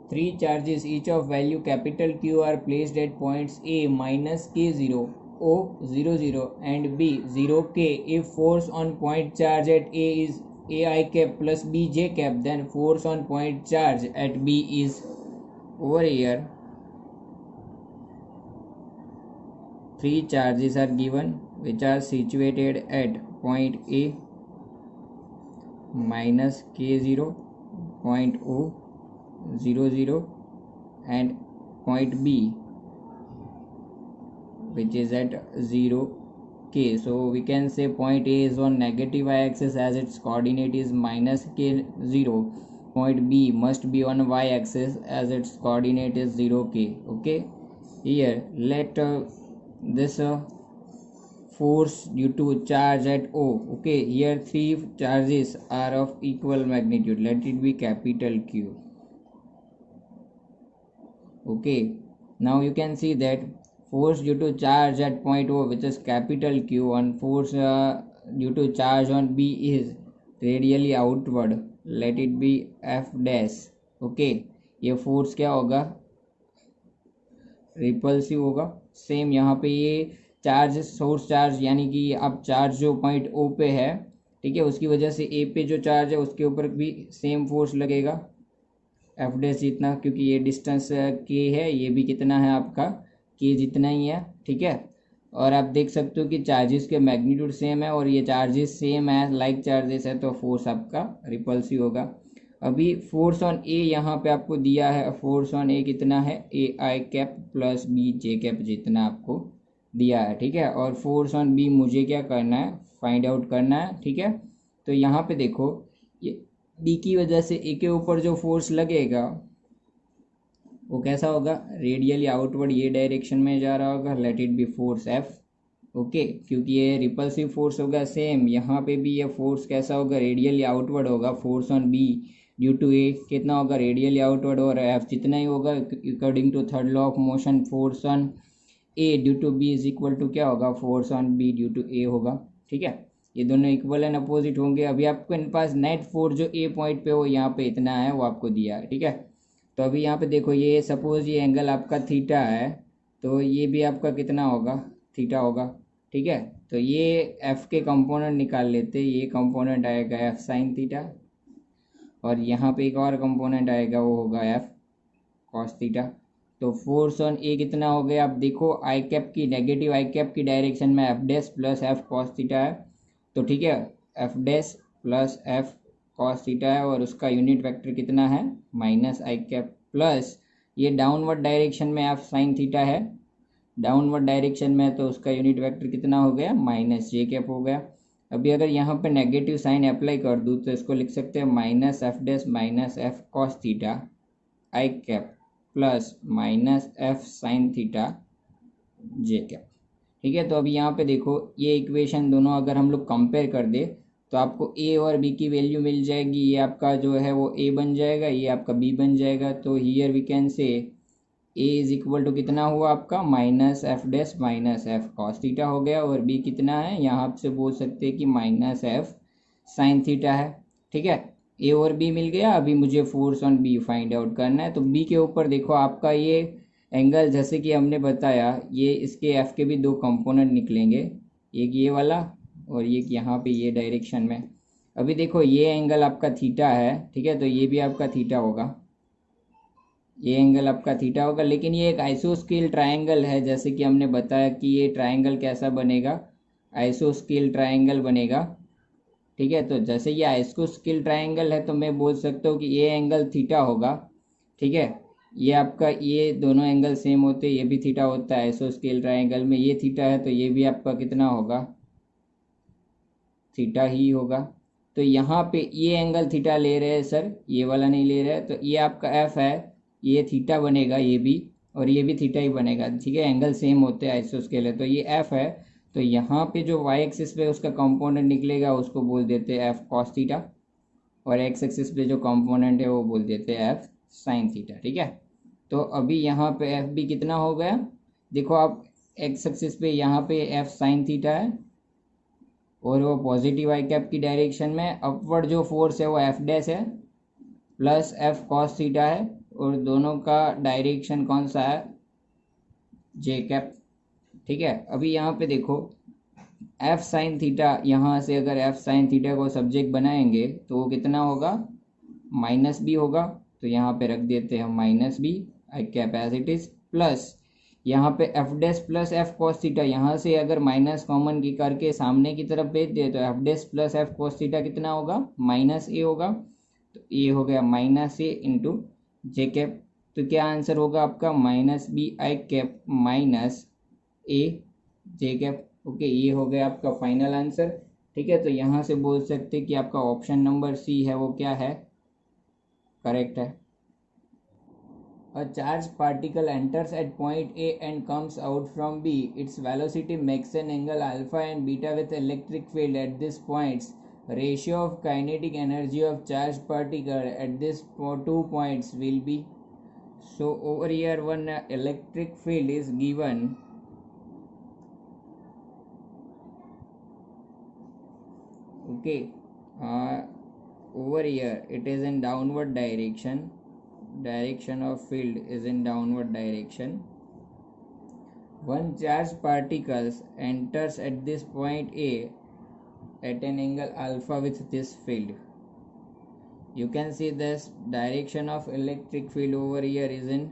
Three charges each of value capital Q are placed at points A minus K0, O 0 and B 0K. If force on point charge at A is AI cap plus BJ cap, then force on point charge at B is over here. Three charges are given which are situated at point A minus K0, point O 0 and point B which is at 0K. So we can say point A is on negative y-axis as its coordinate is minus K0. Point B must be on y-axis as its coordinate is 0K. Okay, here let this force due to charge at O. Okay, here three charges are of equal magnitude. Let it be capital Q. Okay, now you can see that force due to charge at point O, which is capital Q, and force due to charge on B is radially outward. Let it be F dash. Okay, ये force क्या होगा, repulsive होगा. Same यहाँ पे ये charge, source charge यानी कि अब चार्ज जो पॉइंट ओ पे है, ठीक है, उसकी वजह से ए पे जो चार्ज है उसके ऊपर भी सेम फोर्स लगेगा एफ डैश जितना, क्योंकि ये डिस्टेंस के है, ये भी कितना है आपका के जितना ही है. ठीक है, और आप देख सकते हो कि चार्जेस के मैग्नीट्यूड सेम है और ये चार्जेस सेम है, लाइक चार्जेस है, तो फोर्स आपका रिपल्सिव होगा. अभी फोर्स ऑन ए यहाँ पे आपको दिया है, फोर्स ऑन ए कितना है, A I cap plus B J cap जितना आपको दिया है. ठीक है, और फोर्स ऑन बी मुझे क्या करना है, फाइंड आउट करना है. ठीक है, तो यहाँ पे देखो ये बी की वजह से ए के ऊपर जो फोर्स लगेगा वो कैसा होगा, रेडियली आउटवर्ड ये डायरेक्शन में जा रहा होगा. Let it be force F. Okay, क्योंकि ये रिपल्सिव फोर्स होगा. सेम यहाँ पे भी ये फोर्स कैसा होगा, रेडियली आउटवर्ड होगा. Force on B due to A कितना होगा, रेडियली आउटवर्ड, और एफ जितना ही होगा according to third law of motion. Force on A due to B is equal to क्या होगा, force on B due to A होगा. ठीक है, ये दोनों इक्वल एंड अपोजिट होंगे. अभी आपको इन पास नेट फोर्स जो ए पॉइंट पे हो यहाँ पे इतना है वो आपको दिया है. ठीक है, तो अभी यहाँ पे देखो ये सपोज ये एंगल आपका थीटा है, तो ये भी आपका कितना होगा, थीटा होगा. ठीक है, तो ये एफ के कंपोनेंट निकाल लेते. ये कंपोनेंट आएगा एफ साइन थीटा, और यहाँ पे एक और कंपोनेंट आएगा वो होगा एफ कॉस थीटा. तो फोर्स ऑन ए कितना हो गया, आप देखो आई कैप की, नेगेटिव आई कैप की डायरेक्शन में F dash plus F cos theta है. तो ठीक है, F dash plus F cos theta है, और उसका यूनिट वेक्टर कितना है, माइनस आई कैप, प्लस ये डाउनवर्ड डायरेक्शन में एफ साइन थीटा है, डाउनवर्ड डायरेक्शन में, तो उसका यूनिट वेक्टर कितना हो गया, माइनस जे कैप हो गया. अभी अगर यहाँ पे नेगेटिव साइन अप्लाई कर दूँ तो इसको लिख सकते हैं minus F dash minus F cos theta I cap plus minus F sine theta J cap. ठीक है, तो अभी यहाँ पे देखो ये इक्वेशन दोनों अगर हम लोग कंपेयर कर दे तो आपको ए और बी की वैल्यू मिल जाएगी. ये आपका जो है वो ए बन जाएगा, ये आपका बी बन जाएगा. तो हियर वी कैन से ए इज इक्वल टू कितना हुआ आपका, minus F dash minus F cos theta हो गया, और बी कितना है, यहाँ से बोल सकते हैं कि माइनस एफ साइन थीटा है. ठीक है, ए और बी मिल गया. अभी मुझे force on B find out करना है. तो बी के ऊपर देखो आपका ये एंगल, जैसे कि हमने बताया, ये इसके एफ के भी दो कंपोनेंट निकलेंगे, एक ये वाला और एक यहाँ पे ये डायरेक्शन में. अभी देखो ये एंगल आपका थीटा है. ठीक है, तो ये भी आपका थीटा होगा, ये एंगल आपका थीटा होगा. लेकिन ये एक आइसोस्केल ट्रायंगल है, जैसे कि हमने बताया कि ये ट्रायंगल कैसा बनेगा, आइसोस्केल ट्रायंगल बनेगा. ठीक है, तो जैसे ये आइसोस्केल ट्रायंगल है तो मैं बोल सकता हूँ कि ये एंगल थीटा होगा. ठीक है, ये आपका, ये दोनों एंगल सेम होते हैं, ये भी थीटा होता है आइसोस्केल ट्रायंगल में. ये थीटा है तो ये भी आपका कितना होगा, थीटा ही होगा. तो यहाँ पे ये एंगल थीटा ले रहे हैं सर, ये वाला नहीं ले रहे हैं, तो ये आपका एफ है, ये थीटा बनेगा, ये भी, और ये भी थीटा ही बनेगा. ठीक है, एंगल सेम होते हैं आइसोस्केल है. तो ये एफ है, तो यहाँ पे जो वाई एक्सिस पे उसका कंपोनेंट निकलेगा उसको बोल देते हैं एफ कॉस थीटा, और एक्स एक्सिस पे जो कंपोनेंट है वो बोल देते हैं एफ साइन थीटा. ठीक है, तो अभी यहाँ पे एफ भी कितना हो गया, देखो आप एक्स एक्सिस पे यहाँ पे एफ साइन थीटा है, और वो पॉजिटिव आई कैप की डायरेक्शन में अपवर्ड जो फोर्स है वो एफ डैश है प्लस एफ कॉस थीटा है, और दोनों का डायरेक्शन कौन सा है, जे कैप। ठीक है, अभी यहाँ पे देखो एफ साइन थीटा, यहाँ से अगर एफ साइन थीटा को सब्जेक्ट बनाएंगे तो वो कितना होगा, माइनस बी होगा। तो यहाँ पे रख देते हैं minus B I cap as it is, plus यहाँ पे F dash plus F cos theta, यहाँ से अगर माइनस कॉमन की करके सामने की तरफ भेज दे तो F dash plus F cos theta कितना होगा, माइनस ए होगा। तो ये हो गया minus A into J cap. तो क्या आंसर होगा आपका, minus B I cap minus A J cap. Okay, ये हो गया आपका फाइनल आंसर। ठीक है, तो यहाँ से बोल सकते कि आपका ऑप्शन नंबर सी है वो क्या है, करेक्ट है। A charged particle enters at point A and comes out from B. Its velocity makes an angle alpha and beta with electric field at these points. Ratio of kinetic energy of charged particle at these 2 points will be. So over here one electric field is given. Okay, over here it is in downward direction. Direction of field is in downward direction. One charged particles enters at this point A at an angle alpha with this field. You can see this direction of electric field over here is in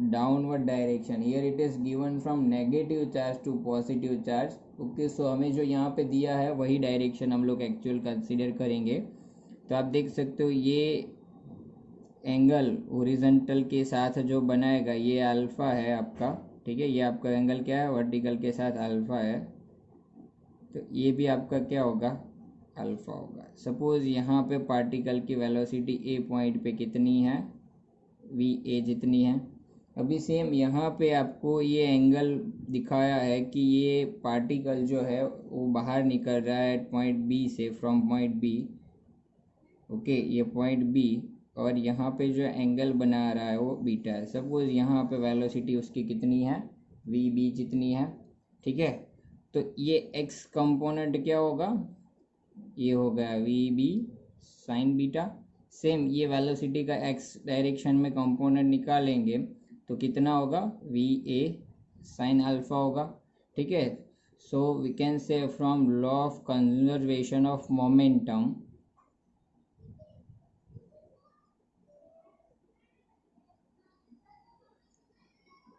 downward direction. Here it is given from negative charge to positive charge. Okay, so हमें जो यहाँ पे दिया है वही direction हम लोग actual consider करेंगे। तो आप देख सकते हो ये एंगल ओरिजेंटल के साथ जो बनाएगा ये अल्फ़ा है आपका। ठीक है, ये आपका एंगल क्या है, वर्टिकल के साथ अल्फ़ा है। तो ये भी आपका क्या होगा, अल्फ़ा होगा। सपोज़ यहाँ पे पार्टिकल की वेलोसिटी ए पॉइंट पे कितनी है, वी ए जितनी है। अभी सेम यहाँ पे आपको ये एंगल दिखाया है कि ये पार्टिकल जो है वो बाहर निकल रहा है पॉइंट बी से, फ्रॉम पॉइंट बी। ओके, ये पॉइंट बी, और यहाँ पे जो एंगल बना रहा है वो बीटा है। सपोज यहाँ पे वेलोसिटी उसकी कितनी है, वी बी जितनी है। ठीक है, तो ये एक्स कंपोनेंट क्या होगा, ये होगा V B sine beta. Same ये वेलोसिटी का एक्स डायरेक्शन में कंपोनेंट निकालेंगे तो कितना होगा, वी ए साइन अल्फा होगा। ठीक है, so we can say from law of conservation of momentum,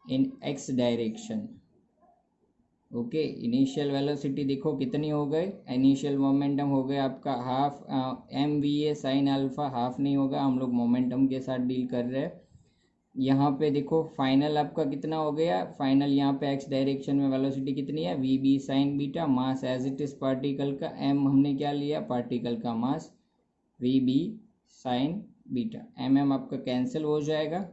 in X direction. Okay, initial velocity देखो कितनी हो गई, इनिशियल मोमेंटम हो गया आपका half M V A sine alpha. Half नहीं होगा, हम लोग मोमेंटम के साथ डील कर रहे हैं। यहाँ पे देखो फाइनल आपका कितना हो गया, फाइनल यहाँ पे एक्स डायरेक्शन में वेलोसिटी कितनी है, V B sine beta. Mass as it is particle का, एम हमने क्या लिया, पार्टिकल का mass, V B sine beta. M आपका कैंसिल हो जाएगा।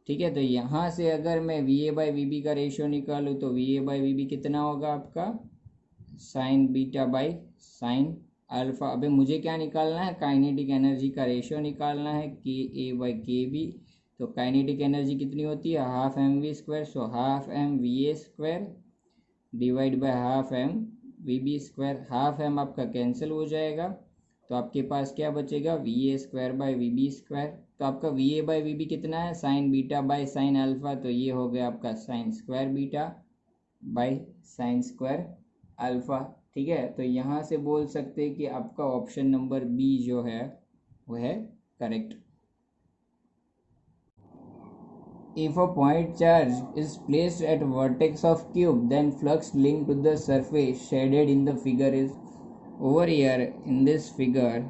ठीक है, तो यहाँ से अगर मैं V A by V B का रेशियो निकालूँ तो V A by V B कितना होगा आपका, sine beta by sine alpha. अबे मुझे क्या निकालना है, काइनेटिक एनर्जी का रेशियो निकालना है, K A by K B. तो काइनेटिक एनर्जी कितनी होती है, half M V square. So half M V A square divide by half M V B square. Half M आपका कैंसिल हो जाएगा, तो आपके पास क्या बचेगा, V A square by V B square. तो आपका V A by V B कितना है, sine beta by sine alpha. तो ये हो गया आपका sine square beta by sine square alpha. ठीक है, तो यहाँ से बोल सकते हैं कि आपका ऑप्शन नंबर बी जो है वो है correct. If a point charge is placed at vertex of cube, then flux linked to the surface shaded in the figure is. Over here in this figure,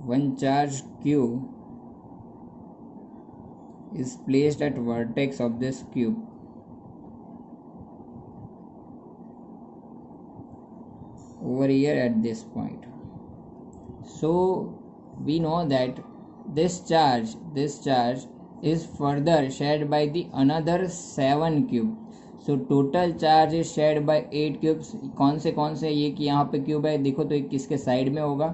one charged cube is placed at vertex of this cube. Over here at this point. So we know that this charge is further shared by the another 7 cube. So total charge is shared by 8 cubes. कौन से ये कि यहाँ पे cube है देखो, तो एक किसके साइड में होगा।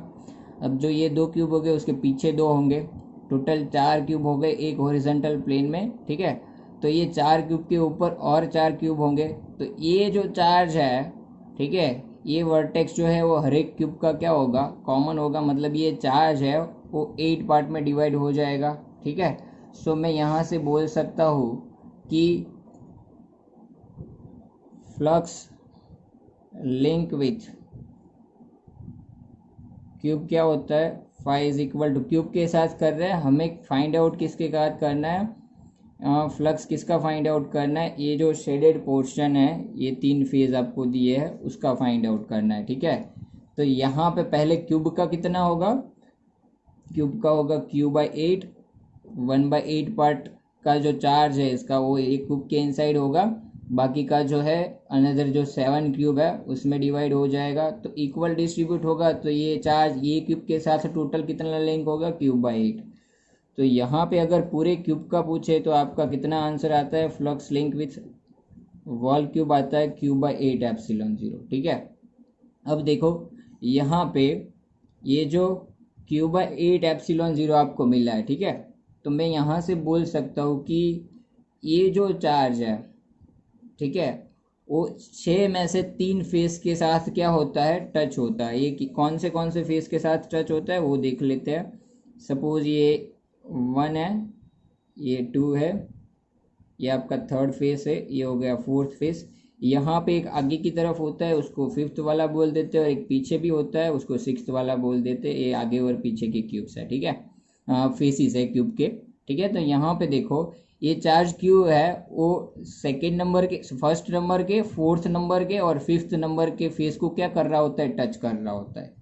अब जो ये 2 क्यूब हो गए उसके पीछे 2 होंगे, टोटल 4 क्यूब हो गए एक हॉरिजॉन्टल प्लेन में। ठीक है, तो ये 4 क्यूब के ऊपर और 4 क्यूब होंगे। तो ये जो चार्ज है, ठीक है, ये वर्टेक्स जो है वो हर एक क्यूब का क्या होगा, कॉमन होगा, मतलब ये चार्ज है वो 8 पार्ट में डिवाइड हो जाएगा। ठीक है, सो मैं यहाँ से बोल सकता हूँ कि फ्लक्स लिंक विथ क्यूब क्या होता है, phi is equal to, cube के साथ कर रहे हैं, हमें फाइंड आउट किसके साथ करना है, फ्लक्स किसका फाइंड आउट करना है, ये जो शेडेड पोर्शन है, ये 3 फेज आपको दिए है उसका फाइंड आउट करना है। ठीक है, तो यहाँ पे पहले क्यूब का कितना होगा, क्यूब का होगा Q/8, 1/8 पार्ट का जो चार्ज है इसका वो एक क्यूब के इनसाइड होगा, बाकी का जो है अनदर जो 7 क्यूब है उसमें डिवाइड हो जाएगा, तो इक्वल डिस्ट्रीब्यूट होगा, तो ये चार्ज ये क्यूब के साथ टोटल कितना लिंक होगा, Q/8। तो यहाँ पे अगर पूरे क्यूब का पूछे तो आपका कितना आंसर आता है, flux link with wall cube आता है Q/8 ε0। ठीक है, अब देखो यहाँ पे ये जो Q/8 ε0 आपको मिला है, ठीक है, तो मैं यहाँ से बोल सकता हूँ कि ये जो चार्ज है, ठीक है, वो 6 में से 3 फेस के साथ क्या होता है, टच होता है। ये कौन से फेस के साथ टच होता है वो देख लेते हैं। सपोज ये 1 है, ये 2 है, ये आपका 3rd फेस है, ये हो गया 4th फेस। यहाँ पे एक आगे की तरफ होता है उसको 5th वाला बोल देते हैं, और एक पीछे भी होता है उसको 6th वाला बोल देते हैं। ये आगे और पीछे के क्यूब्स है, ठीक है, फेसिस है क्यूब के। ठीक है, तो यहाँ पे देखो ये चार्ज क्यू है वो सेकेंड नंबर के, फर्स्ट नंबर के, 4th नंबर के और 5th नंबर के फेस को क्या कर रहा होता है, टच कर रहा होता है।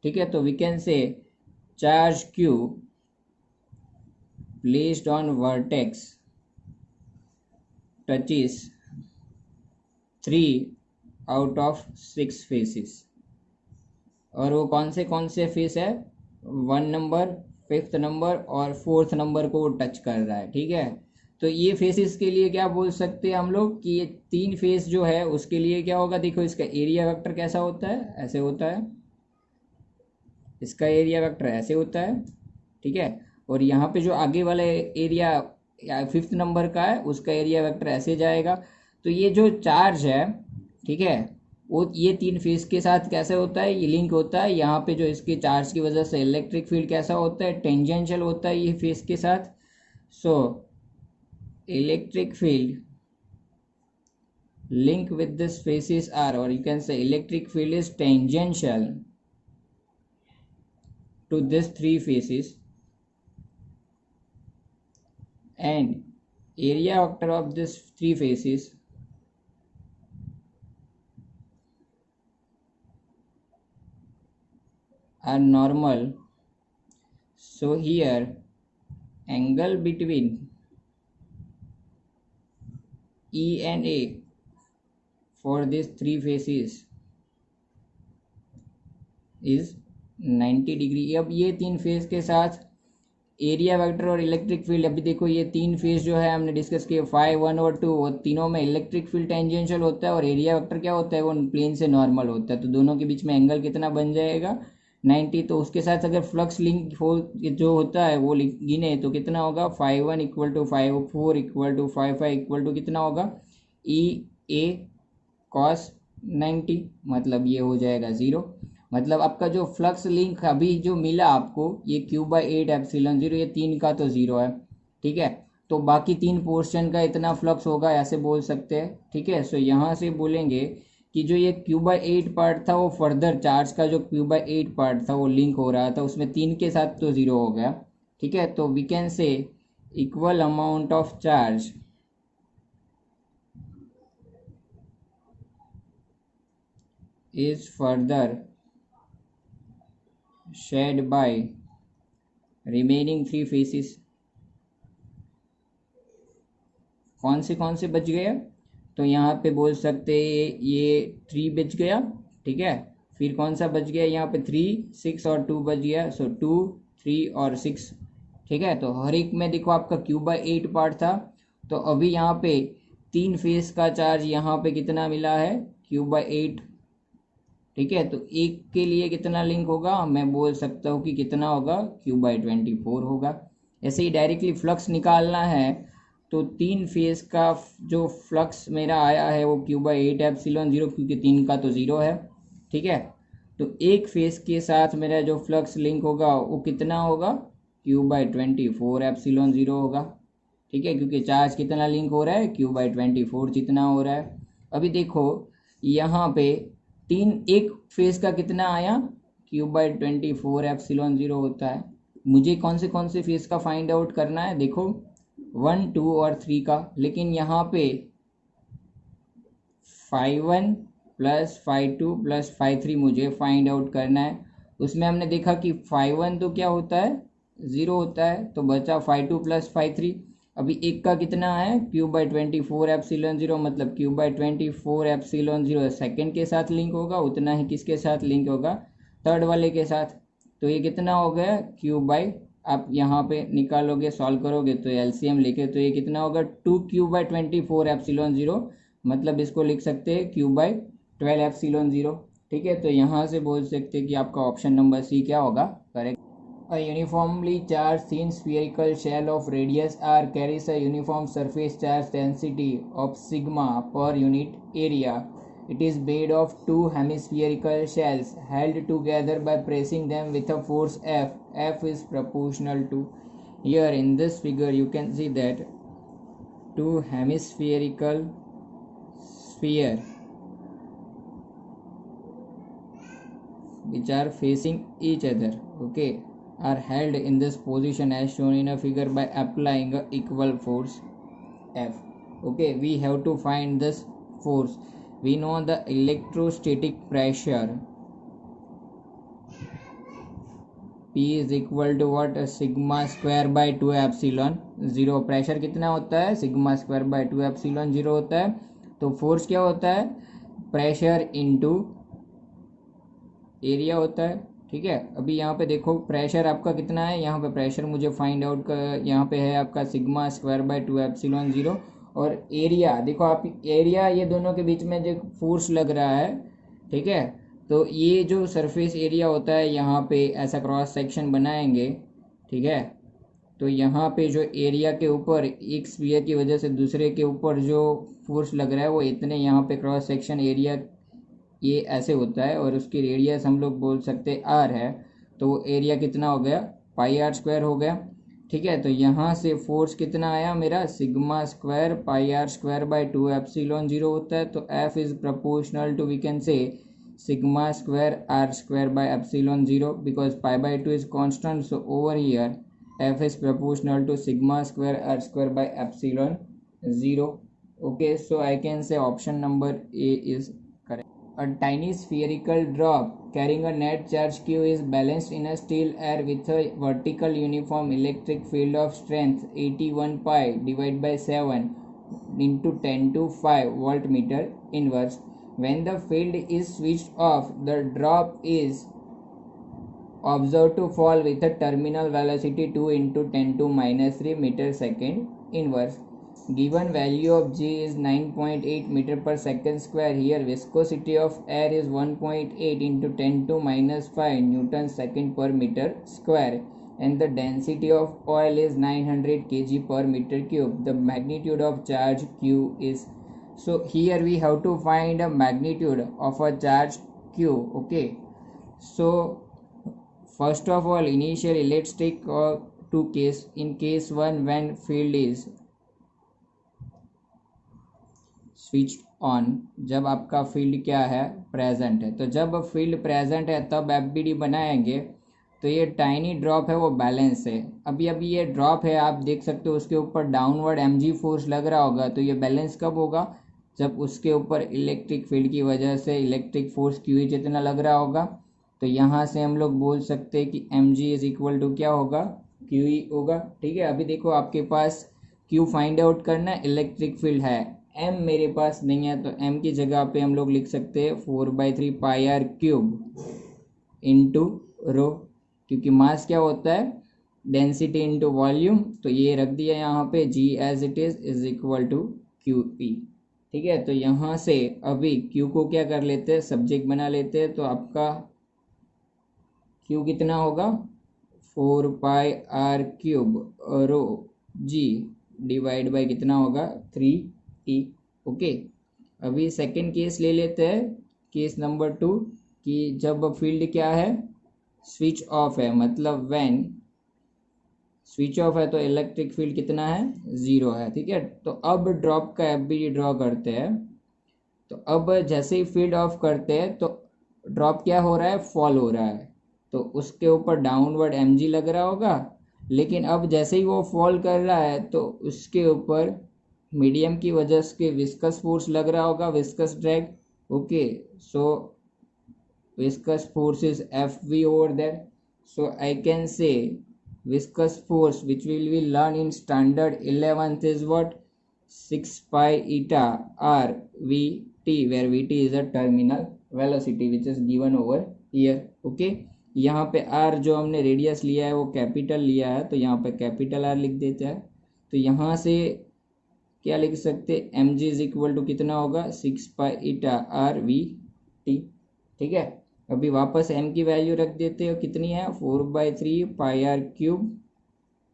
ठीक है, तो we can say charge Q placed on vertex touches 3 out of 6 faces. और वो कौन से फेस है, 1 नंबर, 5th नंबर और 4th नंबर को वो टच कर रहा है। ठीक है, तो ये फेसेस के लिए क्या बोल सकते हैं हम लोग कि ये 3 फेस जो है उसके लिए क्या होगा, देखो इसका एरिया वेक्टर कैसा होता है, ऐसे होता है, इसका एरिया वेक्टर ऐसे होता है। ठीक है, और यहाँ पे जो आगे वाला एरिया 5th नंबर का है उसका एरिया वेक्टर ऐसे जाएगा। तो ये जो चार्ज है, ठीक है, वो ये 3 फेस के साथ कैसे होता है, ये लिंक होता है। यहाँ पे जो इसके चार्ज की वजह से इलेक्ट्रिक फील्ड कैसा होता है, टेंजेंशियल होता है ये फेस के साथ। So electric field link with this faces are, और you can say electric field is tangential to this 3 faces, and area vector of this 3 faces are normal. So here angle between E and A for these 3 faces is 90 degree. अब ये 3 face के साथ area vector और electric field, अभी देखो ये 3 face जो है हमने डिस्कस किया 5, 1 और 2, और तीनों में इलेक्ट्रिक फील्ड टेंजेंशियल होता है और एरिया वेक्टर क्या होता है, वो प्लेन से नॉर्मल होता है। तो दोनों के बीच में एंगल कितना बन जाएगा, 90। तो उसके साथ अगर फ्लक्स लिंक हो जो होता है वो गिने तो कितना होगा, 5(1) equal to 5(4) equal to 5(5) equal to कितना होगा, E/A cos 90, मतलब ये हो जाएगा 0। मतलब आपका जो फ्लक्स लिंक अभी जो मिला आपको ये Q/8 ε0, ये 3 का तो 0 है। ठीक है, तो बाकी 3 पोर्शन का इतना फ्लक्स होगा, ऐसे बोल सकते हैं। ठीक है, सो यहाँ से बोलेंगे कि जो ये Q/8 पार्ट था वो फर्दर चार्ज का जो Q/8 पार्ट था वो लिंक हो रहा था उसमें 3 के साथ तो 0 हो गया। ठीक है, तो we can say equal amount of charge is further shared by remaining 3 faces। कौन से बच गए, तो यहाँ पे बोल सकते ये 3 बच गया। ठीक है, फिर कौन सा बच गया, यहाँ पे 3, 6 और 2 बच गया। सो 2, 3 और 6। ठीक है, तो हर एक में देखो आपका Q/8 पार्ट था, तो अभी यहाँ पे 3 फेस का चार्ज यहाँ पे कितना मिला है, Q/8। ठीक है, तो एक के लिए कितना लिंक होगा, मैं बोल सकता हूँ कि कितना होगा, Q/24 होगा। ऐसे ही डायरेक्टली फ्लक्स निकालना है तो 3 फेज का जो फ्लक्स मेरा आया है वो Q/8 ε0, क्योंकि 3 का तो 0 है। ठीक है। तो एक फेस के साथ मेरा जो फ्लक्स लिंक होगा वो कितना होगा, Q/24 ε0 होगा। ठीक है, क्योंकि चार्ज कितना लिंक हो रहा है, Q/24 जितना हो रहा है। अभी देखो यहाँ पे एक फेस का कितना आया, Q/24 ε0 होता है। मुझे कौन से फेस का फाइंड आउट करना है, देखो 1, 2 और 3 का। लेकिन यहाँ पे φ1 प्लस φ2 प्लस φ3 मुझे फाइंड आउट करना है। उसमें हमने देखा कि φ1 तो क्या होता है, 0 होता है, तो बचा φ2 प्लस φ3। अभी एक का कितना है, Q/24 ε0, मतलब Q/24 ε0 सेकेंड के साथ लिंक होगा, उतना ही किसके साथ लिंक होगा, थर्ड वाले के साथ। तो ये कितना हो गया, आप यहाँ पे निकालोगे, सॉल्व करोगे तो एलसीएम लेके, तो ये कितना होगा, 2Q/24 ε0, मतलब इसको लिख सकते हैं Q/12 ε0। ठीक है, तो यहाँ से बोल सकते हैं कि आपका ऑप्शन नंबर सी क्या होगा, correct. A uniformly charged thin spherical shell of radius r carries a uniform surface charge density of sigma per unit area. It is made of two hemispherical shells held together by pressing them with a force F. F is proportional to, here in this figure you can see that two hemispherical sphere which are facing each other, okay, are held in this position as shown in a figure by applying a equal force F. Okay, we have to find this force. We know the electrostatic pressure P is equal to what, sigma square by 2 epsilon 0। Pressure कितना होता है, sigma square by 2 epsilon 0 होता है। तो force क्या होता है, pressure into area होता है। ठीक है, अभी यहाँ पे देखो प्रेशर आपका कितना है, यहाँ पे प्रेशर मुझे फाइंड आउट कर, यहाँ पे है आपका सिग्मा स्क्वायर बाय 2 epsilon 0। और एरिया देखो आप, एरिया ये दोनों के बीच में जो फोर्स लग रहा है, ठीक है, तो ये जो सरफेस एरिया होता है, यहाँ पे ऐसा क्रॉस सेक्शन बनाएंगे, ठीक है, तो यहाँ पे जो एरिया के ऊपर एक स्फीयर की वजह से दूसरे के ऊपर जो फोर्स लग रहा है वो इतने, यहाँ पे क्रॉस सेक्शन एरिया ये ऐसे होता है, और उसकी रेडियस हम लोग बोल सकते आर है। तो एरिया कितना हो गया, πr² हो गया। ठीक है, तो यहाँ से फोर्स कितना आया मेरा, sigma square πr² bye 2 epsilon 0 होता है। तो F is proportional to, we can say sigma square r² by epsilon 0, because π/2 is constant, so over here F is proportional to sigma square r² by epsilon 0। okay, so I can say option number A is correct. A tiny spherical drop carrying a net charge Q is balanced in a still air with a vertical uniform electric field of strength 81 pi divided by 7 into 10 to 5 voltmeter inverse. When the field is switched off, the drop is observed to fall with a terminal velocity 2 into 10 to minus 3 meter second inverse. Given value of G is 9.8 meter per second square. Here viscosity of air is 1.8 into 10 to minus 5 Newton second per meter square, and the density of oil is 900 kg per meter cube. The magnitude of charge Q is, so here we have to find a magnitude of a charge Q. okay, so first of all initially let's take two case. In case 1, when field is switch on, जब आपका field क्या है, present है। तो जब field present है तब FBD बनाएंगे। तो ये टाइनी ड्रॉप है वो बैलेंस है। अभी ये ड्रॉप है, आप देख सकते हो उसके ऊपर डाउनवर्ड mg फोर्स लग रहा होगा। तो ये बैलेंस कब होगा, जब उसके ऊपर इलेक्ट्रिक फील्ड की वजह से इलेक्ट्रिक फोर्स क्यू जितना लग रहा होगा। तो यहाँ से हम लोग बोल सकते हैं कि mg इज इक्वल टू क्या होगा, क्यू होगा। ठीक है, अभी देखो आपके पास क्यू फाइंड आउट करना है, इलेक्ट्रिक फील्ड है, m मेरे पास नहीं है, तो m की जगह पे हम लोग लिख सकते हैं 4/3 πr³ इंटू रो, क्योंकि मास क्या होता है, डेंसिटी इंटू वॉल्यूम। तो ये रख दिया यहाँ पे, g as it is equal to QE। ठीक है, तो यहाँ से अभी Q को क्या कर लेते हैं, सब्जेक्ट बना लेते हैं। तो आपका Q कितना होगा, 4πr³ row g divide by कितना होगा, 3E। ओके, अभी सेकेंड केस ले लेते हैं, केस नंबर 2, कि जब फील्ड क्या है, स्विच ऑफ है, मतलब व्हेन स्विच ऑफ है तो इलेक्ट्रिक फील्ड कितना है, 0 है। ठीक है, तो अब ड्रॉप का एफ बी ड्रॉ करते हैं। तो अब जैसे ही फील्ड ऑफ करते हैं तो ड्रॉप क्या हो रहा है, फॉल हो रहा है, तो उसके ऊपर डाउनवर्ड एम जी लग रहा होगा। लेकिन अब जैसे ही वो फॉल कर रहा है तो उसके ऊपर मीडियम की वजह से विस्कस फोर्स लग रहा होगा, viscous drag. Okay, so viscous force is Fv over there. So I can say viscous force which we will learn in standard 11th is what, 6 pi eta r Vt, where Vt is a terminal velocity which is given over here. Okay, यहाँ पे r जो हमने radius लिया है वो capital लिया है, तो यहाँ पे कैपिटल r लिख देते हैं। तो यहाँ से क्या लिख सकते, M G is equal to कितना होगा, 6 pi eta R V T. ठीक है, अभी वापस m की वैल्यू रख देते हो, कितनी है, 4/3 pi R cube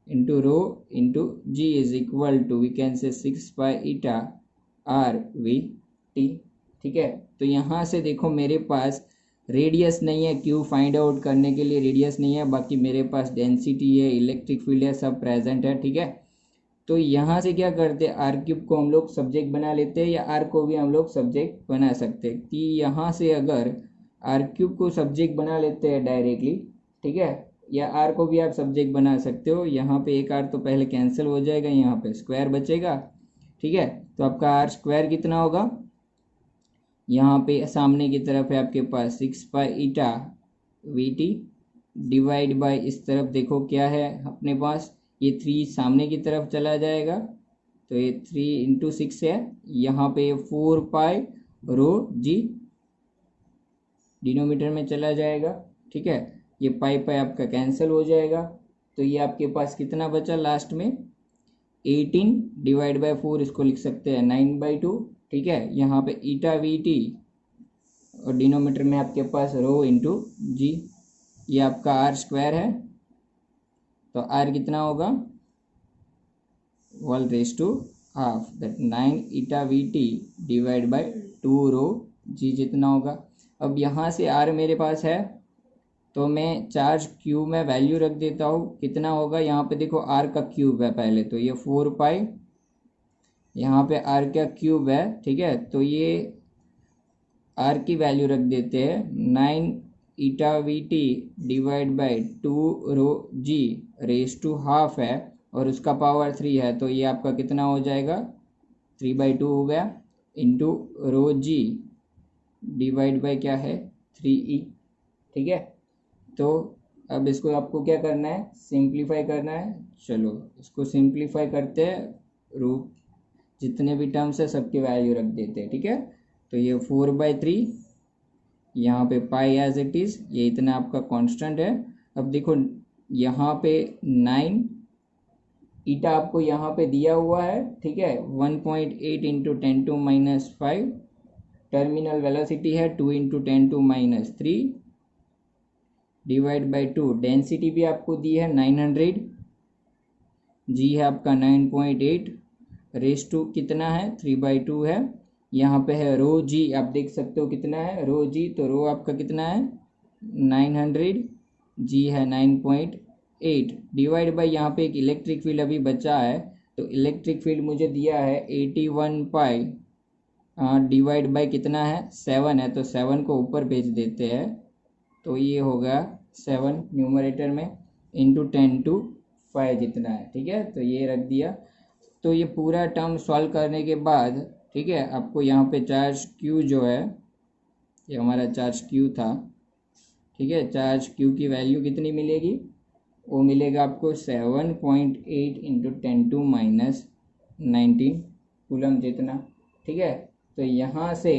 into rho into G is equal to we can say 6 pi eta R V T. ठीक है, तो यहाँ से देखो मेरे पास रेडियस नहीं है, क्यू फाइंड आउट करने के लिए रेडियस नहीं है, बाकी मेरे पास डेंसिटी है, इलेक्ट्रिक फील्ड है, सब प्रेजेंट है। ठीक है, तो यहाँ से क्या करते हैं, आर क्यूब को हम लोग सब्जेक्ट बना लेते हैं, या आर को भी हम लोग सब्जेक्ट बना सकते हैं। कि यहाँ से अगर आर क्यूब को सब्जेक्ट बना लेते हैं डायरेक्टली, ठीक है, या आर को भी आप सब्जेक्ट बना सकते हो। यहाँ पे एक आर तो पहले कैंसिल हो जाएगा, यहाँ पे स्क्वायर बचेगा। ठीक है, तो आपका आर स्क्वायर कितना होगा, यहाँ पे सामने की तरफ है आपके पास 6 pi eta V T divide by इस तरफ देखो क्या है अपने पास, ये 3 सामने की तरफ चला जाएगा, तो ये 3 इंटू 6 है, यहाँ पे 4 पाई रो जी डिनोमीटर में चला जाएगा। ठीक है, ये पाई पाई आपका कैंसिल हो जाएगा, तो ये आपके पास कितना बचा लास्ट में, 18 डिवाइड बाय 4, इसको लिख सकते हैं 9/2। ठीक है, यहाँ पे ईटा वी टी और डिनोमीटर में आपके पास रो इंटू जी, ये आपका आर स्क्वायर है, तो आर कितना होगा, 1/2 that 9 eta V T divide by 2 rho जी जितना होगा। अब यहाँ से आर मेरे पास है, तो मैं चार्ज क्यूब में वैल्यू रख देता हूँ, कितना होगा, यहाँ पे देखो आर का क्यूब है पहले, तो ये 4 पाई, यहाँ पे आर का क्यूब है। ठीक है, तो ये आर की वैल्यू रख देते हैं 9 eta V T divide by 2 rho G raise to half है, और उसका पावर 3 है, तो ये आपका कितना हो जाएगा, 3/2 हो गया, into rho G divide by क्या है 3e। ठीक है, तो अब इसको आपको क्या करना है, सिंप्लीफाई करना है। चलो इसको सिंप्लीफाई करते हैं, रूप जितने भी टर्म्स है सबकी वैल्यू रख देते हैं। ठीक है, तो ये 4/3, यहाँ पे पाई एज इट इज़, ये इतना आपका कांस्टेंट है। अब देखो यहाँ पे 9 ईटा आपको यहाँ पे दिया हुआ है। ठीक है, 1.8 इंटू 10⁻⁵, टर्मिनल वेलोसिटी है 2 इंटू 10⁻³ डिवाइड बाई 2, डेंसिटी भी आपको दी है 900, जी है आपका 9.8, रेस टू कितना है 3/2 है, यहाँ पे है रो जी, आप देख सकते हो कितना है रो जी, तो रो आपका कितना है 900, जी है 9.8 डिवाइड बाई यहाँ पे एक इलेक्ट्रिक फील्ड अभी बचा है, तो इलेक्ट्रिक फील्ड मुझे दिया है 81 पाई डिवाइड बाई कितना है 7 है, तो 7 को ऊपर भेज देते हैं, तो ये होगा 7 न्यूमरेटर में इंटू 10⁵ जितना है। ठीक है, तो ये रख दिया। तो ये पूरा टर्म सॉल्व करने के बाद, ठीक है, आपको यहाँ पे चार्ज क्यू जो है, ये हमारा चार्ज क्यू था। ठीक है, चार्ज क्यू की वैल्यू कितनी मिलेगी, वो मिलेगा आपको 7.8 इंटू 10⁻⁹ कूलम जितना। ठीक है, तो यहाँ से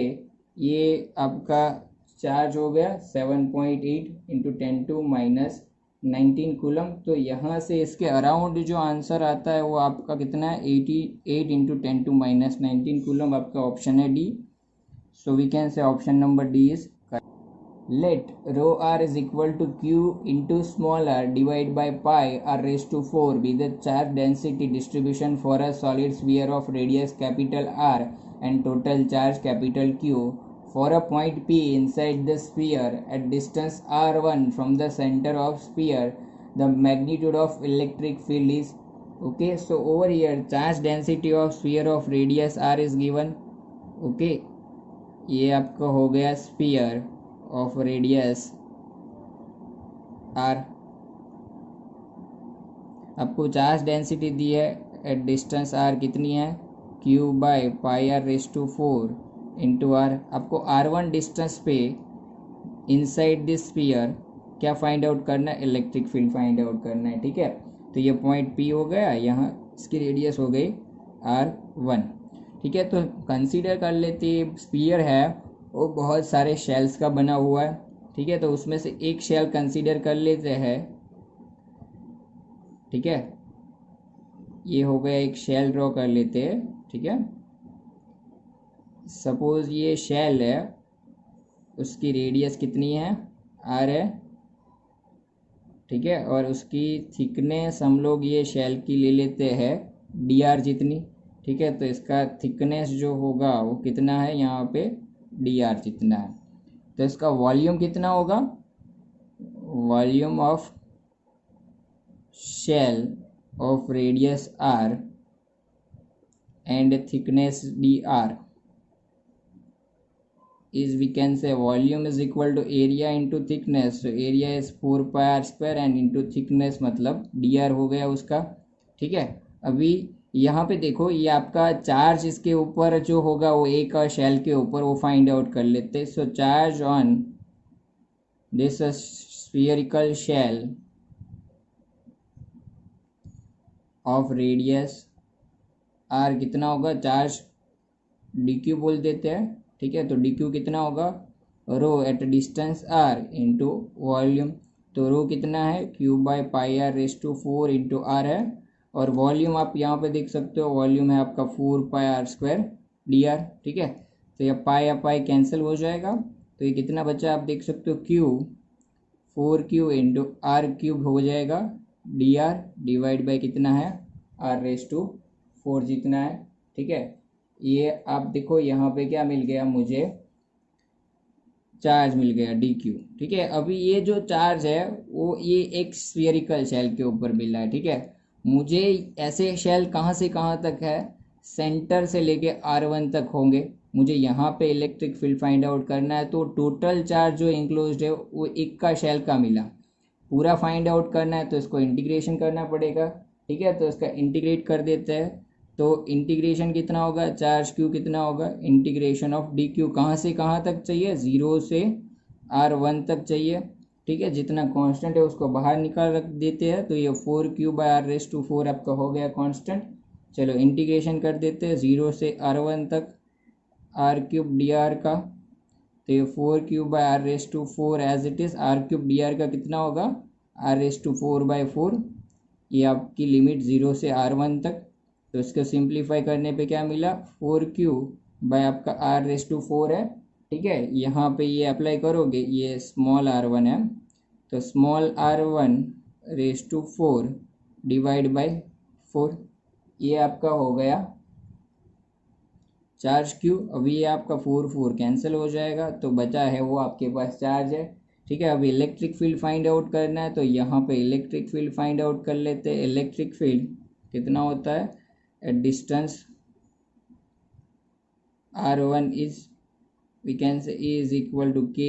ये आपका चार्ज हो गया 7.8 इंटू 10⁻⁹ कूलम। तो यहाँ से इसके अराउंड जो आंसर आता है वो आपका कितना है, 88 इंटू 10⁻⁹ कूलम, आपका ऑप्शन है D. So we can say option number D is let rho r is equal to q into small r divided by pi r raised to 4 be the charge density distribution for a solid sphere of radius capital R and total charge capital Q for a point P inside the sphere at distance r1 from the center of sphere, the magnitude of electric field is okay. So over here charge density of sphere of radius r is given. okay, ये आपका हो गया sphere of radius r. आपको charge density दी है at distance r कितनी है, q by pi r raise to 4 into R. आपको r1 डिस्टेंस पे इनसाइड दिस स्फीयर क्या फाइंड आउट करना है, इलेक्ट्रिक फील्ड फाइंड आउट करना है. ठीक है, तो ये पॉइंट P हो गया, यहाँ इसकी रेडियस हो गई r1. ठीक है, तो कंसीडर कर लेते स्फीयर है वो बहुत सारे शेल्स का बना हुआ है. ठीक है, तो उसमें से एक शेल कंसीडर कर लेते हैं. ठीक है, ये हो गया एक शेल ड्रॉ कर लेते हैं. ठीक है, सपोज ये शेल है, उसकी रेडियस कितनी है, r है. ठीक है, और उसकी थिकनेस हम लोग ये शेल की ले लेते हैं dr जितनी. ठीक है, तो इसका थिकनेस जो होगा वो कितना है, यहाँ पे dr जितना है. तो इसका वॉल्यूम कितना होगा, volume of shell of radius r and thickness dr is, we can say, volume is equal to area into thickness. so area is 4 pi r square and into thickness मतलब dr हो गया उसका. ठीक है, अभी यहाँ पे देखो ये आपका चार्ज इसके ऊपर जो होगा वो एक शेल के ऊपर वो फाइंड आउट कर लेते हैं. So charge on this spherical shell of radius r कितना होगा, चार्ज dq बोल देते हैं. ठीक है, तो dq कितना होगा, rho at distance r into volume. तो रो कितना है, q by pi r raise to 4 into r है. और वॉल्यूम आप यहाँ पे देख सकते हो, वॉल्यूम है आपका 4 पाई r स्क्वायर dr. ठीक है, तो ये पाई या पाई कैंसिल हो जाएगा, तो ये कितना बचा आप देख सकते हो, q 4q into r cube हो जाएगा dr डिवाइड बाई कितना है, r रेस टू 4 जितना है. ठीक है, ये आप देखो यहाँ पे क्या मिल गया मुझे, चार्ज मिल गया dq. ठीक है, अभी ये जो चार्ज है वो ये एक स्फीयरिकल शेल के ऊपर मिला है. ठीक है, मुझे ऐसे शेल कहाँ से कहाँ तक है, सेंटर से लेके r1 तक होंगे. मुझे यहाँ पे इलेक्ट्रिक फील्ड फाइंड आउट करना है, तो टोटल चार्ज जो इंक्लोज्ड है वो एक का शेल का मिला. पूरा फाइंड आउट करना है तो इसको इंटीग्रेशन करना पड़ेगा. ठीक है, तो इसका इंटीग्रेट कर देते हैं. तो इंटीग्रेशन कितना होगा, चार्ज क्यू कितना होगा, इंटीग्रेशन ऑफ डी क्यू कहाँ से कहाँ तक चाहिए, 0 से r1 तक चाहिए. ठीक है, जितना कांस्टेंट है उसको बाहर निकाल रख देते हैं. तो ये 4q by r raise to 4 आपका हो गया कांस्टेंट. चलो इंटीग्रेशन कर देते हैं 0 से r1 तक r क्यूब dr का. तो ये 4q by r raise to 4 as it is, r cube dr का कितना होगा, r रेस टू 4 बाई 4. ये आपकी लिमिट 0 से r1 तक. तो इसको सिंप्लीफाई करने पे क्या मिला, 4q बाई आपका r रेस टू 4 है. ठीक है, यहाँ पे ये अप्लाई करोगे, ये स्मॉल r1 है, तो small r1 raise to 4 divide by 4. ये आपका हो गया चार्ज क्यू. अभी ये आपका 4 कैंसिल हो जाएगा, तो बचा है वो आपके पास चार्ज है. ठीक है, अभी इलेक्ट्रिक फील्ड फाइंड आउट करना है, तो यहाँ पे इलेक्ट्रिक फील्ड फाइंड आउट कर लेते हैं. इलेक्ट्रिक फील्ड कितना होता है at distance r1 is, we can say is equal to k.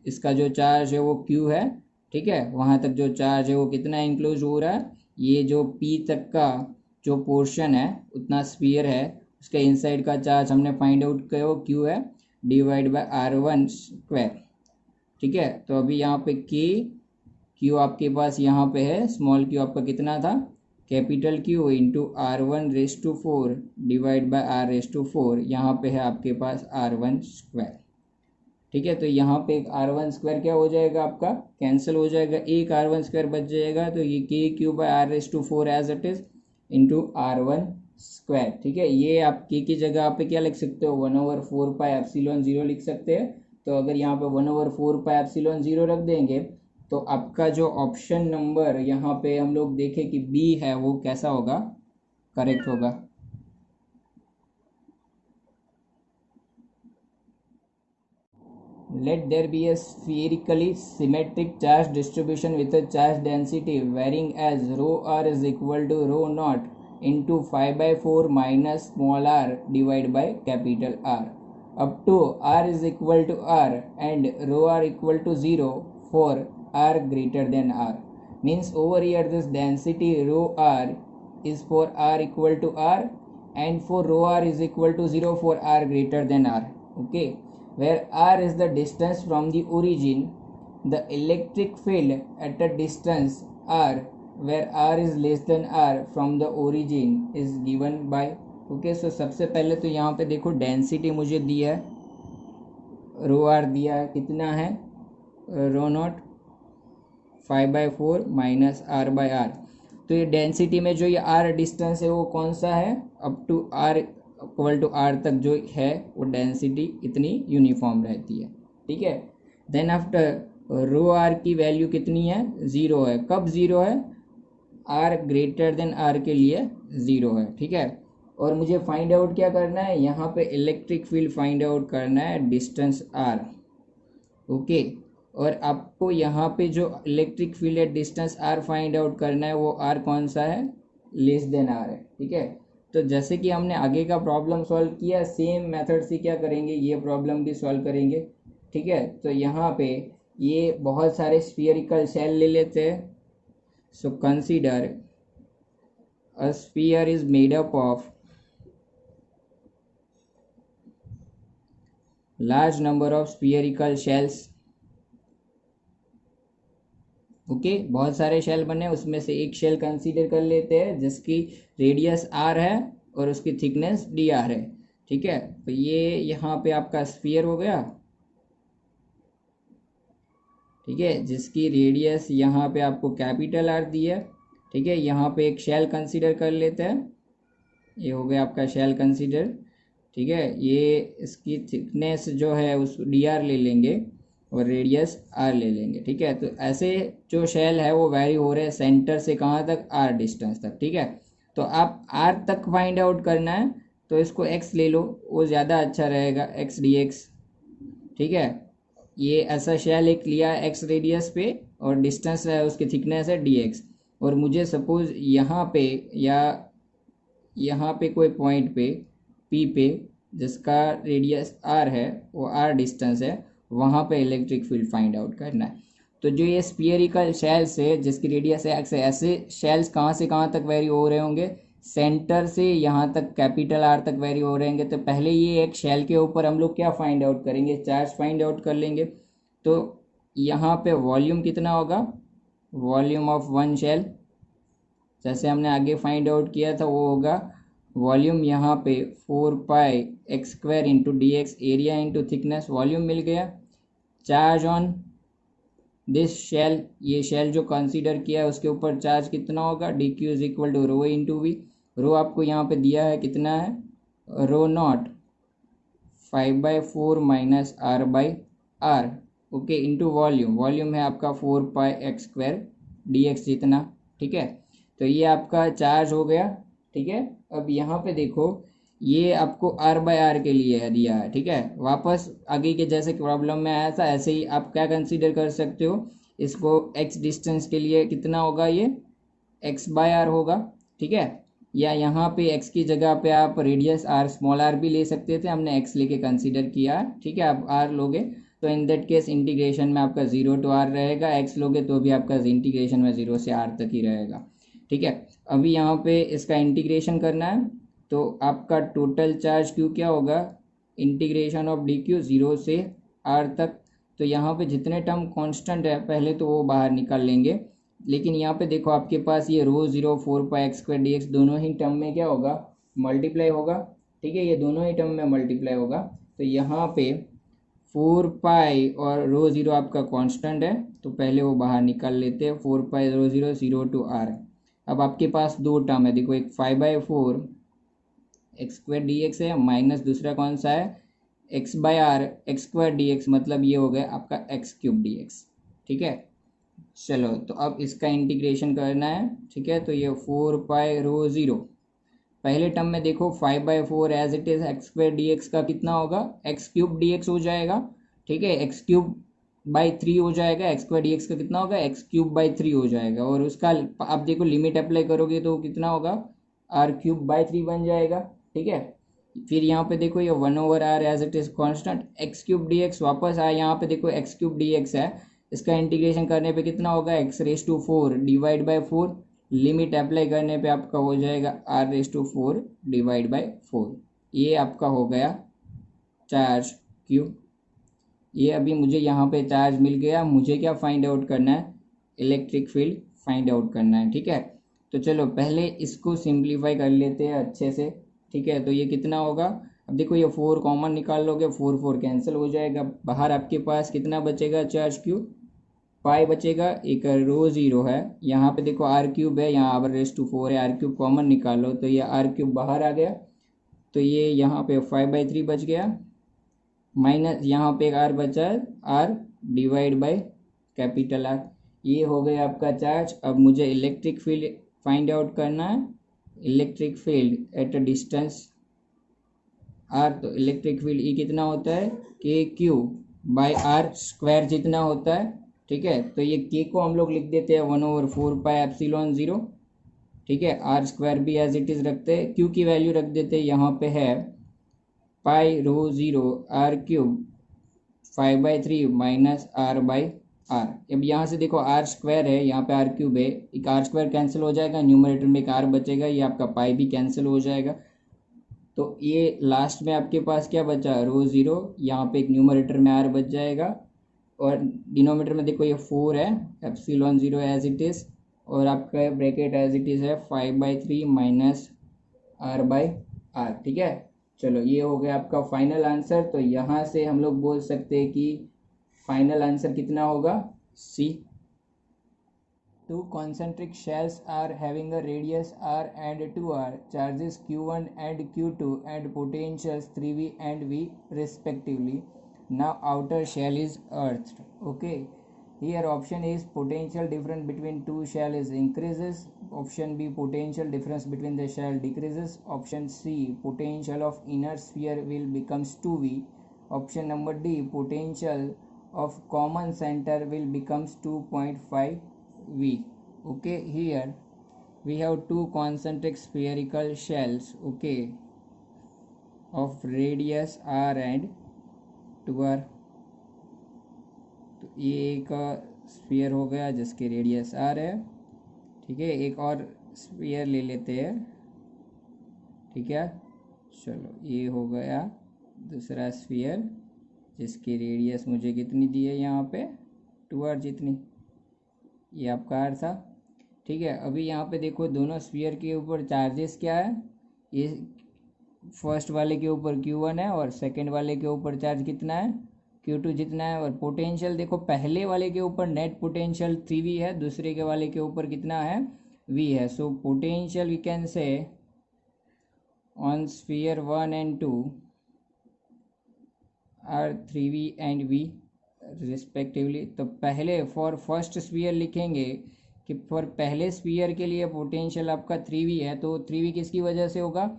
इसका जो चार्ज है वो q है. ठीक है, वहाँ तक जो चार्ज है वो कितना इंक्लोज हो रहा है, ये जो p तक का जो पोर्शन है उतना स्फीयर है, उसके इनसाइड का चार्ज हमने फाइंड आउट किया वो q है डिवाइड बाय r1 स्क्वायर. ठीक है, तो अभी यहाँ पे q आपके पास यहाँ पे है, स्मॉल q आपका कितना था, capital Q into r1 raise to 4 divide by r raise to 4. यहाँ पे है आपके पास r1 स्क्वायर. ठीक है, तो यहाँ पे एक r1 स्क्वायर क्या हो जाएगा आपका, कैंसिल हो जाएगा, एक r1 स्क्वायर बच जाएगा. तो ये k by r raise to 4 as it is into r1 square. ठीक है, ये आप k की जगह आप पे क्या लिख सकते हो, 1/4 पाई एप्सिलॉन 0 लिख सकते हैं. तो अगर यहाँ पे 1/4 पाई एप्सिलॉन 0 रख देंगे तो आपका जो ऑप्शन नंबर यहाँ पे हम लोग देखें कि बी है वो कैसा होगा, करेक्ट होगा. let there be a spherically symmetric charge distribution with a charge density varying as rho r is equal to rho naught into 5 by 4 minus small r divided by capital R up to r is equal to r and rho r equal to 0 for r greater than r. Means over here this density rho r is for r equal to r and for rho r is equal to 0 for r greater than r. Okay, where r is the distance from the origin, the electric field at a distance r where r is less than r from the origin is given by. Okay so सबसे पहले तो यहाँ पे देखो density मुझे दिया है रो are दिया है, कितना है rho not 5/4 minus R by R. तो ये डेंसिटी में जो ये आर डिस्टेंस है वो कौन सा है, up to R equal to R तक जो है वो डेंसिटी इतनी यूनिफॉर्म रहती है. ठीक है, देन आफ्टर रो आर की वैल्यू कितनी है, ज़ीरो है. कब ज़ीरो है, आर ग्रेटर देन आर के लिए ज़ीरो है. ठीक है, और मुझे फाइंड आउट क्या करना है, यहाँ पे इलेक्ट्रिक फील्ड फाइंड आउट करना है डिस्टेंस आर. ओके, और आपको यहाँ पे जो इलेक्ट्रिक फील्ड है डिस्टेंस आर फाइंड आउट करना है, वो आर कौन सा है, लेस देन आर है. ठीक है, तो जैसे कि हमने आगे का प्रॉब्लम सॉल्व किया सेम मेथड से क्या करेंगे, ये प्रॉब्लम भी सॉल्व करेंगे. ठीक है, तो यहाँ पे ये बहुत सारे स्फीयरिकल शेल ले लेते हैं. So consider a sphere is made up of large number of spherical shells. Okay, बहुत सारे शेल बने, उसमें से एक शेल कंसीडर कर लेते हैं जिसकी रेडियस आर है और उसकी थिकनेस डी आर है. ठीक है, तो ये यहाँ पे आपका स्फीयर हो गया. ठीक है, जिसकी रेडियस यहाँ पे आपको कैपिटल आर दी है. ठीक है, यहाँ पे एक शेल कंसीडर कर लेते हैं, ये हो गया आपका शेल कंसीडर. ठीक है, ये इसकी थिकनेस जो है उस डी आर ले लेंगे और रेडियस आर ले लेंगे. ठीक है, तो ऐसे जो शेल है वो वेरी हो रहे हैं सेंटर से कहाँ तक, आर डिस्टेंस तक. ठीक है, तो आप आर तक फाइंड आउट करना है तो इसको एक्स ले लो, वो ज़्यादा अच्छा रहेगा, एक्स डी एक्स. ठीक है, ये ऐसा शेल एक लिया एक्स रेडियस पे और डिस्टेंस है उसकी थिकनेस है डी एक्स. और मुझे सपोज यहाँ पे या यहाँ पे कोई पॉइंट पे पी पे जिसका रेडियस आर है वो आर डिस्टेंस है, वहाँ पे इलेक्ट्रिक फील्ड फाइंड आउट करना है. तो जो ये स्फीयरिकल शेल्स है जिसकी रेडियस है एक्स है, ऐसे शेल्स कहाँ से कहाँ तक वेरी हो रहे होंगे, सेंटर से यहाँ तक कैपिटल आर तक वेरी हो रहे होंगे. तो पहले ये एक शेल के ऊपर हम लोग क्या फाइंड आउट करेंगे, चार्ज फाइंड आउट कर लेंगे. तो यहाँ पे वॉल्यूम कितना होगा, वॉल्यूम ऑफ वन शेल, जैसे हमने आगे फाइंड आउट किया था वो होगा वॉल्यूम यहाँ पे 4πx² into D X, area into thickness, volume मिल गया. चार्ज ऑन दिस शेल, ये शेल जो कंसीडर किया है उसके ऊपर चार्ज कितना होगा, D Q is equal to rho into V. Rho आपको यहाँ पे दिया है कितना है, rho not 5/4 minus R by R. Okay, into volume, volume है आपका 4πx² डी एक्स जितना. ठीक है, तो ये आपका चार्ज हो गया. ठीक है, अब यहाँ पे देखो ये आपको आर बाय आर के लिए दिया है. ठीक है, वापस आगे के जैसे प्रॉब्लम में आया था ऐसे ही आप क्या कंसीडर कर सकते हो, इसको एक्स डिस्टेंस के लिए कितना होगा, ये एक्स बाय आर होगा. ठीक है, या यहाँ पे एक्स की जगह पे आप रेडियस आर स्मॉल आर भी ले सकते थे, हमने एक्स लेके कंसीडर किया. ठीक है, आप आर लोगे तो इन दैट केस इंटीग्रेशन में आपका 0 टू आर रहेगा, एक्स लोगे तो भी आपका इंटीग्रेशन में 0 से आर तक ही रहेगा. ठीक है, अभी यहाँ पे इसका इंटीग्रेशन करना है तो आपका टोटल चार्ज क्यू क्या होगा, इंटीग्रेशन ऑफ डी क्यू 0 से आर तक. तो यहाँ पे जितने टर्म कांस्टेंट है पहले तो वो बाहर निकाल लेंगे, लेकिन यहाँ पे देखो आपके पास ये रो 0 4πx² dx दोनों ही टर्म में क्या होगा, मल्टीप्लाई होगा. ठीक है, ये दोनों ही टर्म में मल्टीप्लाई होगा. तो यहाँ पे 4π और रो 0 आपका कांस्टेंट है तो पहले वो बाहर निकाल लेते हैं, 4π रो 0 0 टू आर. अब आपके पास दो टर्म है, देखो एक 5/4 x² dx है माइनस दूसरा कौन सा है, x bye are x² dx, मतलब ये हो गया आपका x³ dx. ठीक है, चलो तो अब इसका इंटीग्रेशन करना है. ठीक है, तो ये 4π रो 0 पहले टर्म में देखो 5/4 as it is x² dx का कितना होगा, x³ dx हो जाएगा. ठीक है, एक्स क्यूब बाई 3 हो जाएगा, एक्स स्क्वायर डी एक्स का कितना होगा, एक्स क्यूब बाई 3 हो जाएगा, और उसका आप देखो लिमिट अप्लाई करोगे तो कितना होगा, आर क्यूब बाई 3 बन जाएगा। ठीक है, फिर यहाँ पे देखो ये 1/r as it is constant, X cube D X वापस आया, यहाँ पे देखो एक्स क्यूब डी एक्स है, इसका इंटीग्रेशन करने पे कितना होगा, X raise to 4 divide by 4, limit apply करने पे आपका हो जाएगा R raise to 4 divide by 4। ये आपका हो गया चार्ज क्यू। ये अभी मुझे यहाँ पे चार्ज मिल गया, मुझे क्या फाइंड आउट करना है, इलेक्ट्रिक फील्ड फाइंड आउट करना है। ठीक है, तो चलो पहले इसको सिंप्लीफाई कर लेते हैं अच्छे से। ठीक है, तो ये कितना होगा, अब देखो ये 4 कॉमन निकाल लोगे, 4 4 कैंसिल हो जाएगा, बाहर आपके पास कितना बचेगा, चार्ज क्यूब पाई बचेगा, एक रो जीरो है, यहाँ पे देखो आर क्यूब है, यहाँ आर रेस टू 4 है, आर क्यूब कॉमन निकालो तो ये आर क्यूब बाहर आ गया, तो ये यहाँ पे 5/3 बच गया, माइनस यहाँ पे एक आर बचा है, R divide by capital R. ये हो गया आपका चार्ज। अब मुझे इलेक्ट्रिक फील्ड फाइंड आउट करना है, electric field at a distance R, तो इलेक्ट्रिक फील्ड ई कितना होता है, के क्यू बाय आर स्क्वायर जितना होता है। ठीक है, तो ये के को हम लोग लिख देते हैं 1/4 पाई एप्सिलॉन 0। ठीक है, आर स्क्वायर भी एज इट इज रखते हैं, क्यू की वैल्यू रख देते हैं, यहाँ पे है pi rho zero R cube 5/3 minus R by R. अब यहाँ से देखो आर स्क्वायर है, यहाँ पे आर क्यूब है, एक आर स्क्वायर कैंसिल हो जाएगा, न्यूमरेटर में एक आर बचेगा, ये आपका पाई भी कैंसिल हो जाएगा, तो ये लास्ट में आपके पास क्या बचा, रो जीरो, यहाँ पे एक न्यूमरेटर में आर बच जाएगा, और डिनोमीटर में देखो ये 4 है, एप्सिलॉन 0 एज इट इज, और आपका ब्रैकेट एज इट इज है 5/3 माइनस आर बाई आर। ठीक है, चलो ये हो गया आपका फाइनल आंसर। तो यहाँ से हम लोग बोल सकते हैं कि फाइनल आंसर कितना होगा, सी। Two concentric shells are having a radius r and 2r, charges q1 and q2 and potentials 3v and v respectively. Now outer shell is earthed. Okay, here option is potential difference between two shell is increases, option B potential difference between the shell decreases, option C potential of inner sphere will becomes 2v, option number D potential of common center will becomes 2.5 v. Okay, here we have two concentric spherical shells, okay, of radius r and 2r। तो ये एक sphere हो गया जिसकी radius r है। ठीक है, एक और स्फीयर ले लेते हैं। ठीक है, चलो ये हो गया दूसरा स्फीयर जिसकी रेडियस मुझे कितनी दी है, यहाँ पे 2r जितनी, ये आपका आर था। ठीक है, अभी यहाँ पे देखो दोनों स्फीयर के ऊपर चार्जेस क्या है, ये फर्स्ट वाले के ऊपर Q1 है और सेकंड वाले के ऊपर चार्ज कितना है, Q2 जितना है, और पोटेंशियल देखो पहले वाले के ऊपर नेट पोटेंशियल 3v है, दूसरे के वाले के ऊपर कितना है, v है। So potential we can say on sphere 1 and 2 are 3v and v respectively. तो पहले फॉर फर्स्ट स्फीयर लिखेंगे कि फॉर पहले स्फीयर के लिए पोटेंशियल आपका 3v है, तो 3v किसकी वजह से होगा,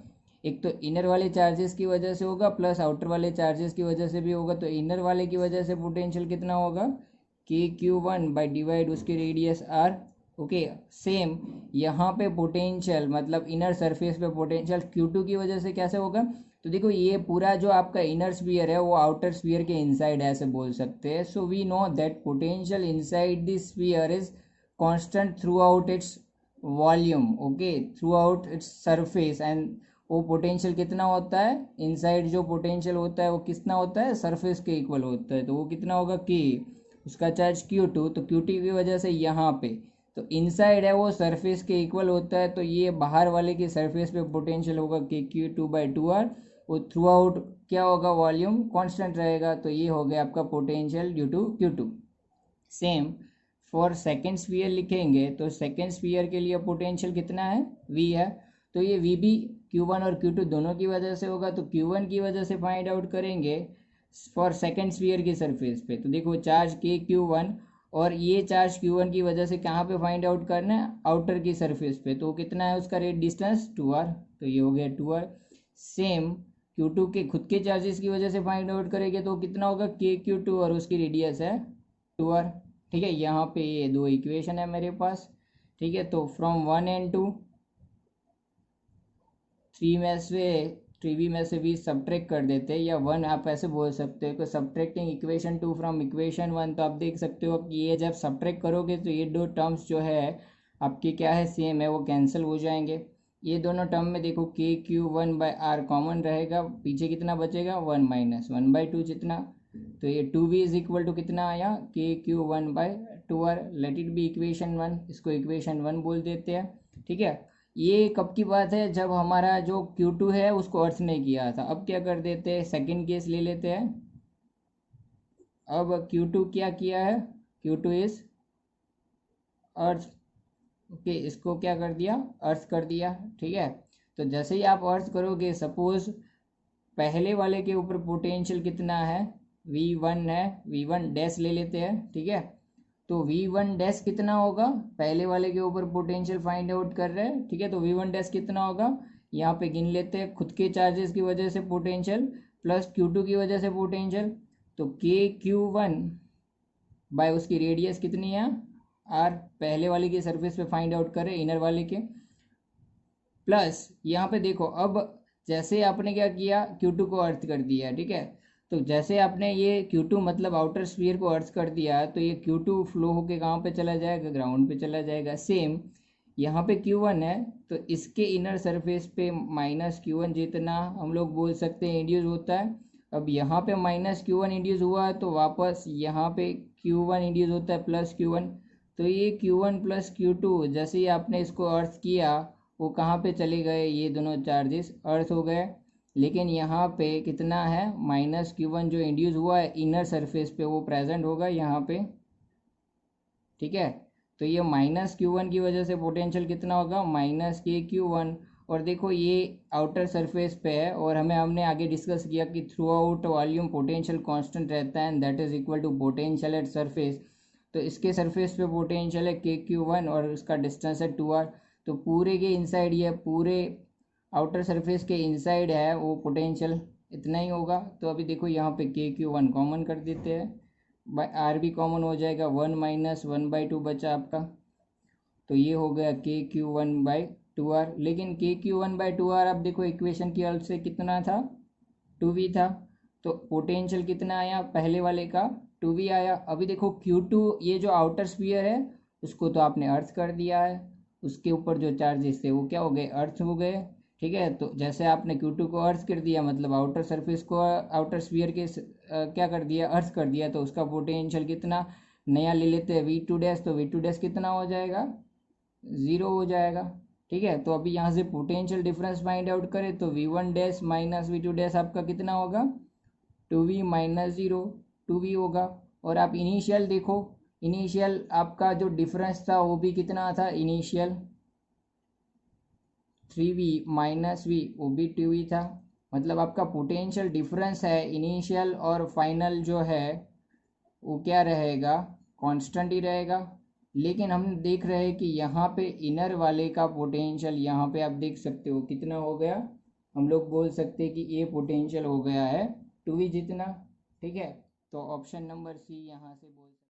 एक तो इनर वाले चार्जेस की वजह से होगा प्लस आउटर वाले चार्जेस की वजह से भी होगा। तो इनर वाले की वजह से पोटेंशियल कितना होगा, के Q1 बाई डिवाइड उसकी रेडियस r। ओके, सेम यहाँ पे पोटेंशियल मतलब इनर सरफेस पे पोटेंशियल Q2 की वजह से कैसे होगा, तो देखो ये पूरा जो आपका इनर स्फीयर है वो आउटर स्फीयर के इनसाइड ऐसे बोल सकते हैं। So we know that potential inside this sphere is constant throughout its volume, okay, throughout its surface, and वो पोटेंशियल कितना होता है, इनसाइड जो पोटेंशियल होता है वो कितना होता है, सरफेस के इक्वल होता है, तो वो कितना होगा, के, उसका चार्ज Q2, तो Q2 की वजह से यहाँ पे तो इनसाइड है वो सरफेस के इक्वल होता है, तो ये बाहर वाले की सरफेस पे पोटेंशियल होगा के Q2/2r, वो थ्रू आउट क्या होगा, वॉल्यूम कांस्टेंट रहेगा, तो ये हो गया आपका potential due to Q2। Same for second sphere लिखेंगे, तो सेकेंड स्फीयर के लिए पोटेंशियल कितना है, v है, तो ये v भी Q1 और Q2 दोनों की वजह से होगा, तो Q1 की वजह से फाइंड आउट करेंगे फॉर सेकेंड स्फीयर की सरफेस पे। तो देखो चार्ज के Q1 और ये चार्ज Q1 की वजह से कहाँ पे फाइंड आउट करना है, आउटर की सरफेस पे, तो कितना है उसका रेट डिस्टेंस 2r, तो ये हो गया 2r। सेम Q2 के खुद के चार्जेस की वजह से फाइंड आउट करेंगे तो कितना होगा KQ2 और उसकी रेडियस है 2r। ठीक है, यहाँ पे ये दो इक्वेशन है मेरे पास। ठीक है, तो फ्रॉम 1 and 2 3 में से भी सब्ट्रैक्ट कर देते हैं, या 1 आप ऐसे बोल सकते हो कि सब्ट्रैक्टिंग इक्वेशन 2 फ्रॉम इक्वेशन 1। तो आप देख सकते हो कि ये जब सब्ट्रैक्ट करोगे तो ये दो टर्म्स जो है आपकी क्या है, सेम है, वो कैंसिल हो जाएंगे। ये दोनों टर्म में देखो KQ1/R कॉमन रहेगा, पीछे कितना बचेगा 1 माइनस 1/2 जितना। तो ये 2v इज इक्वल टू कितना आया KQ1/2R। Let it be equation 1, इसको इक्वेशन 1 बोल देते हैं। ठीक है, ये कब की बात है, जब हमारा जो Q2 है उसको अर्थ नहीं किया था। अब क्या कर देते हैं, सेकेंड केस ले लेते हैं। अब Q2 क्या किया है, Q2 इज अर्थ। ओके, इसको क्या कर दिया, अर्थ कर दिया। ठीक है, तो जैसे ही आप अर्थ करोगे, सपोज पहले वाले के ऊपर पोटेंशियल कितना है, V1 है, V1 डैश ले लेते हैं। ठीक है, तो V1 डैश कितना होगा, पहले वाले के ऊपर पोटेंशियल फाइंड आउट कर रहे हैं। ठीक है, तो V1 डैश कितना होगा, यहाँ पे गिन लेते हैं, खुद के चार्जेस की वजह से पोटेंशियल प्लस Q2 की वजह से पोटेंशियल। तो KQ1 बाय उसकी रेडियस कितनी है R, पहले वाले की सरफेस पे फाइंड आउट करें, इनर वाले के, प्लस यहाँ पे देखो अब जैसे आपने क्या किया, Q2 को अर्थ कर दिया। ठीक है, तो जैसे आपने ये Q2 मतलब आउटर स्फीयर को अर्थ कर दिया, तो ये Q2 फ्लो होके कहाँ पे चला जाएगा, ग्राउंड पे चला जाएगा। सेम यहाँ पे Q1 है, तो इसके इनर सरफेस पे माइनस Q1 जितना हम लोग बोल सकते हैं इंड्यूस होता है। अब यहाँ पे माइनस Q1 इंड्यूस हुआ है, तो वापस यहाँ पे Q1 इंड्यूस होता है प्लस Q1। तो ये Q1 प्लस Q2 जैसे ही आपने इसको अर्थ किया, वो कहाँ पे चले गए, ये दोनों चार्जेस अर्थ हो गए। लेकिन यहाँ पे कितना है, माइनस Q1 जो इंड्यूस हुआ है इनर सरफेस पे, वो प्रेजेंट होगा यहाँ पे। ठीक है, तो ये माइनस Q1 की वजह से पोटेंशियल कितना होगा, माइनस KQ1। और देखो ये आउटर सरफेस पे है, और हमने आगे डिस्कस किया कि throughout volume potential constant रहता है, and that is equal to potential at surface. तो इसके सरफेस पे पोटेंशियल है KQ1 और उसका डिस्टेंस है 2r। तो पूरे के इनसाइड, ये पूरे आउटर सरफेस के इनसाइड है, वो पोटेंशियल इतना ही होगा। तो अभी देखो यहाँ पे KQ1 कॉमन कर देते हैं, बाय आर भी कॉमन हो जाएगा, 1 माइनस 1/2 बचा आपका। तो ये हो गया KQ1/2R। लेकिन KQ1/2R आप देखो इक्वेशन की हेल्प से कितना था, 2v था। तो पोटेंशियल कितना आया, पहले वाले का 2v आया। अभी देखो Q2 ये जो आउटर स्फीयर है उसको तो आपने अर्थ कर दिया है, उसके ऊपर जो चार्जेस थे वो क्या हो गए, अर्थ हो गए। ठीक है, तो जैसे आपने Q2 को अर्थ कर दिया, मतलब आउटर सरफेस को, आउटर स्फीयर के क्या कर दिया, अर्थ कर दिया, तो उसका पोटेंशियल कितना, नया ले लेते हैं V2 डैश, तो V2 डैश कितना हो जाएगा, 0 हो जाएगा। ठीक है, तो अभी यहाँ से पोटेंशियल डिफरेंस फाइंड आउट करें तो V1 dash minus V2 dash आपका कितना होगा, 2v माइनस 0, 2v होगा। और आप इनिशियल देखो, इनिशियल आपका जो डिफरेंस था वो भी कितना था, इनिशियल 3v माइनस v, वो भी 2v था। मतलब आपका पोटेंशियल डिफरेंस है इनिशियल और फाइनल जो है वो क्या रहेगा, कांस्टेंट ही रहेगा। लेकिन हम देख रहे हैं कि यहाँ पे इनर वाले का पोटेंशियल, यहाँ पे आप देख सकते हो कितना हो गया, हम लोग बोल सकते हैं कि ये पोटेंशियल हो गया है 2v जितना। ठीक है, तो ऑप्शन नंबर सी यहाँ से बोल